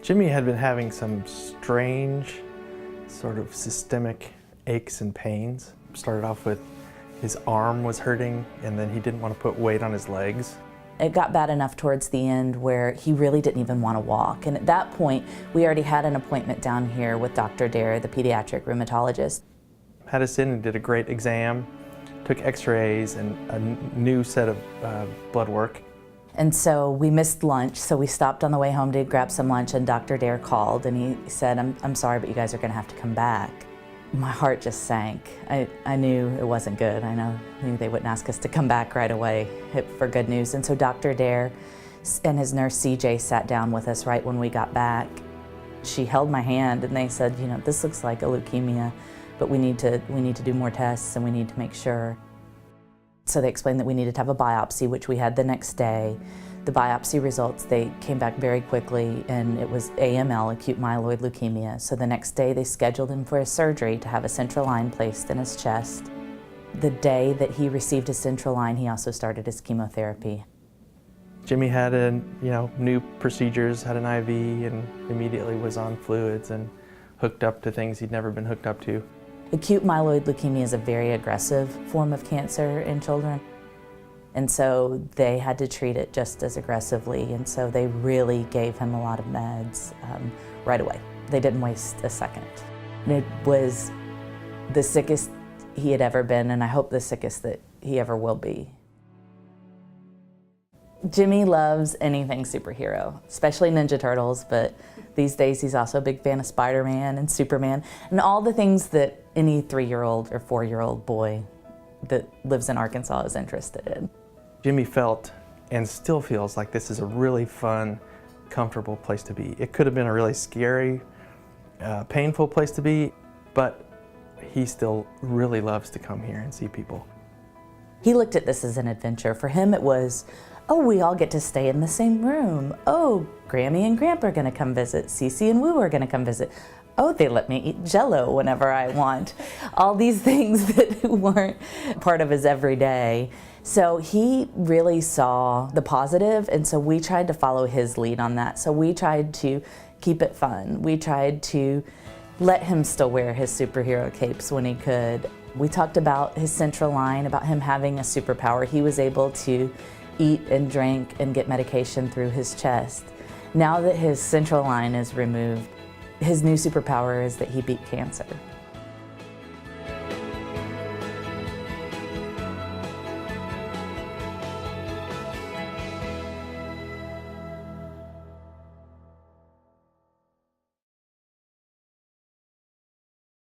Jimmy had been having some strange sort of systemic aches and pains. Started off with his arm was hurting, and then he didn't want to put weight on his legs. It got bad enough towards the end where he really didn't even want to walk. And at that point, we already had an appointment down here with Dr. Dare, the pediatric rheumatologist. Had us in and did a great exam, took x-rays and a new set of blood work. And so we missed lunch, so we stopped on the way home to grab some lunch, and Dr. Dare called and he said, I'm sorry, but you guys are going to have to come back. My heart just sank. I knew it wasn't good. I knew they wouldn't ask us to come back right away for good news. And so Dr. Dare and his nurse CJ sat down with us right when we got back. She held my hand and they said, you know, this looks like a leukemia, but we need to do more tests and we need to make sure. So they explained that we needed to have a biopsy, which we had the next day. The biopsy results, they came back very quickly, and it was AML, acute myeloid leukemia. So the next day they scheduled him for his surgery to have a central line placed in his chest. The day that he received his central line, he also started his chemotherapy. Jimmy had new procedures, had an IV, and immediately was on fluids and hooked up to things he'd never been hooked up to. Acute myeloid leukemia is a very aggressive form of cancer in children. And so they had to treat it just as aggressively, and so they really gave him a lot of meds right away. They didn't waste a second. It was the sickest he had ever been, and I hope the sickest that he ever will be. Jimmy loves anything superhero, especially Ninja Turtles, but these days he's also a big fan of Spider-Man and Superman, and all the things that any 3-year-old or 4-year-old boy that lives in Arkansas is interested in. Jimmy felt and still feels like this is a really fun, comfortable place to be. It could have been a really scary, painful place to be, but he still really loves to come here and see people. He looked at this as an adventure. For him it was, oh, we all get to stay in the same room. Oh, Grammy and Grandpa are gonna come visit. Cece and Woo are gonna come visit. Oh, they let me eat Jell-O whenever I want. All these things that weren't part of his everyday. So he really saw the positive, and so we tried to follow his lead on that. So we tried to keep it fun. We tried to let him still wear his superhero capes when he could. We talked about his central line, about him having a superpower. He was able to eat and drink and get medication through his chest. Now that his central line is removed, his new superpower is that he beat cancer.